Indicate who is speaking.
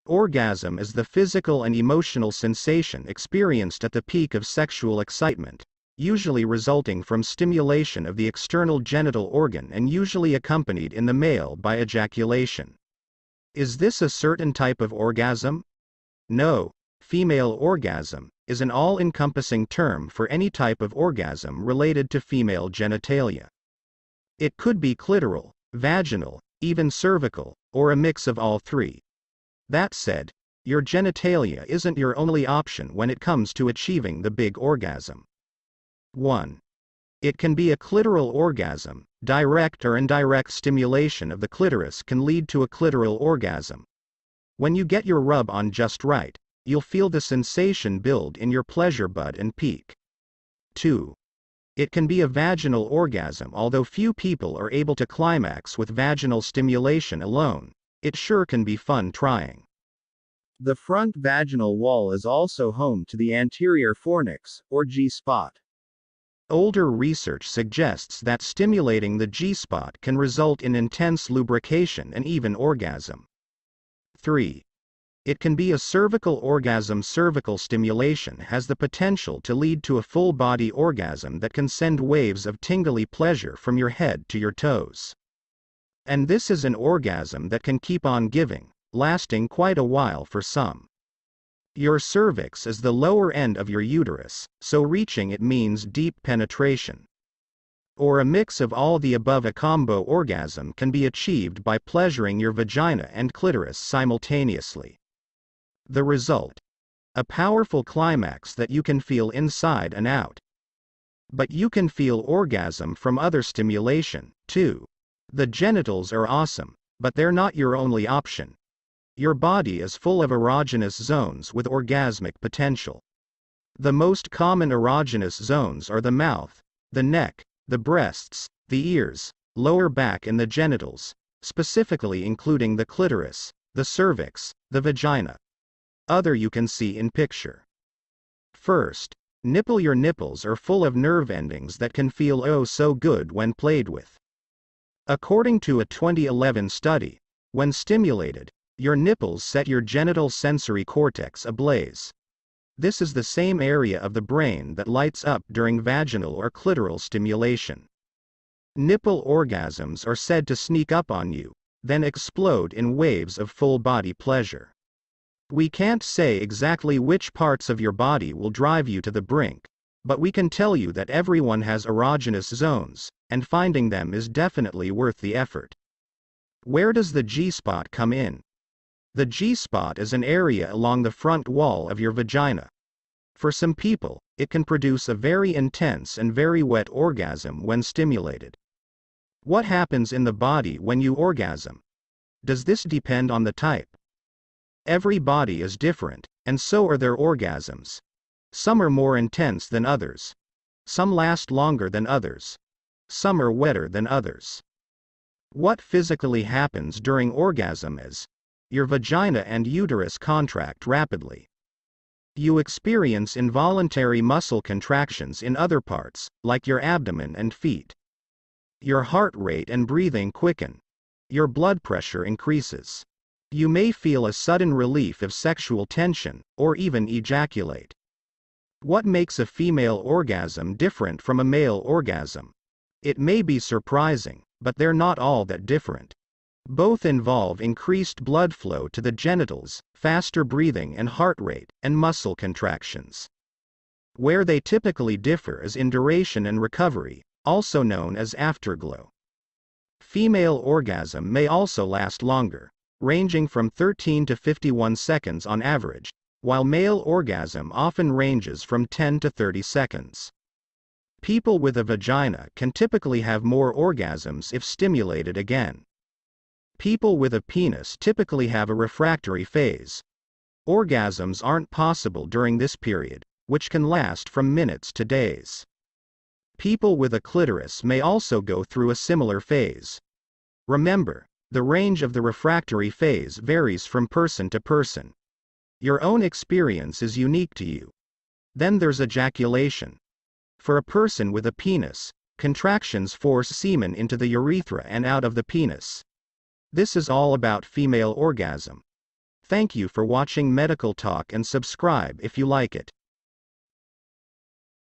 Speaker 1: Orgasm is the physical and emotional sensation experienced at the peak of sexual excitement, usually resulting from stimulation of the external genital organ and usually accompanied in the male by ejaculation. Is this a certain type of orgasm? No. Female orgasm is an all-encompassing term for any type of orgasm related to female genitalia. It could be clitoral, vaginal, even cervical, or a mix of all three. That said, your genitalia isn't your only option when it comes to achieving the big orgasm. 1. It can be a clitoral orgasm. Direct or indirect stimulation of the clitoris can lead to a clitoral orgasm. When you get your rub on just right, you'll feel the sensation build in your pleasure bud and peak. 2. It can be a vaginal orgasm. Although few people are able to climax with vaginal stimulation alone, it sure can be fun trying. The front vaginal wall is also home to the anterior fornix, or G-spot. Older research suggests that stimulating the G-spot can result in intense lubrication and even orgasm. 3. It can be a cervical orgasm. Cervical stimulation has the potential to lead to a full-body orgasm that can send waves of tingly pleasure from your head to your toes. And this is an orgasm that can keep on giving, lasting quite a while for some. Your cervix is the lower end of your uterus, so reaching it means deep penetration. Or a mix of all the above. A combo orgasm can be achieved by pleasuring your vagina and clitoris simultaneously. The result? A powerful climax that you can feel inside and out. But you can feel orgasm from other stimulation, too. The genitals are awesome, but they're not your only option. Your body is full of erogenous zones with orgasmic potential. The most common erogenous zones are the mouth, the neck, the breasts, the ears, lower back and the genitals, specifically including the clitoris, the cervix, the vagina. Other you can see in picture. First, nipple. Your nipples are full of nerve endings that can feel oh so good when played with. According to a 2011 study, when stimulated, your nipples set your genital sensory cortex ablaze. This is the same area of the brain that lights up during vaginal or clitoral stimulation. Nipple orgasms are said to sneak up on you, then explode in waves of full-body pleasure. We can't say exactly which parts of your body will drive you to the brink, but we can tell you that everyone has erogenous zones, and finding them is definitely worth the effort. Where does the G-spot come in? The G-spot is an area along the front wall of your vagina. For some people, it can produce a very intense and very wet orgasm when stimulated. What happens in the body when you orgasm? Does this depend on the type? Every body is different, and so are their orgasms. Some are more intense than others. Some last longer than others. Some are wetter than others. What physically happens during orgasm is, your vagina and uterus contract rapidly. You experience involuntary muscle contractions in other parts, like your abdomen and feet. Your heart rate and breathing quicken. Your blood pressure increases. You may feel a sudden relief of sexual tension, or even ejaculate. What makes a female orgasm different from a male orgasm? It may be surprising, but they're not all that different. Both involve increased blood flow to the genitals, faster breathing and heart rate, and muscle contractions. Where they typically differ is in duration and recovery, also known as afterglow. Female orgasm may also last longer, ranging from 13 to 51 seconds on average, while male orgasm often ranges from 10 to 30 seconds. People with a vagina can typically have more orgasms if stimulated again. People with a penis typically have a refractory phase. Orgasms aren't possible during this period, which can last from minutes to days. People with a clitoris may also go through a similar phase. Remember, the range of the refractory phase varies from person to person. Your own experience is unique to you. Then there's ejaculation. For a person with a penis, contractions force semen into the urethra and out of the penis. This is all about female orgasm. Thank you for watching Medical Talk and subscribe if you like it.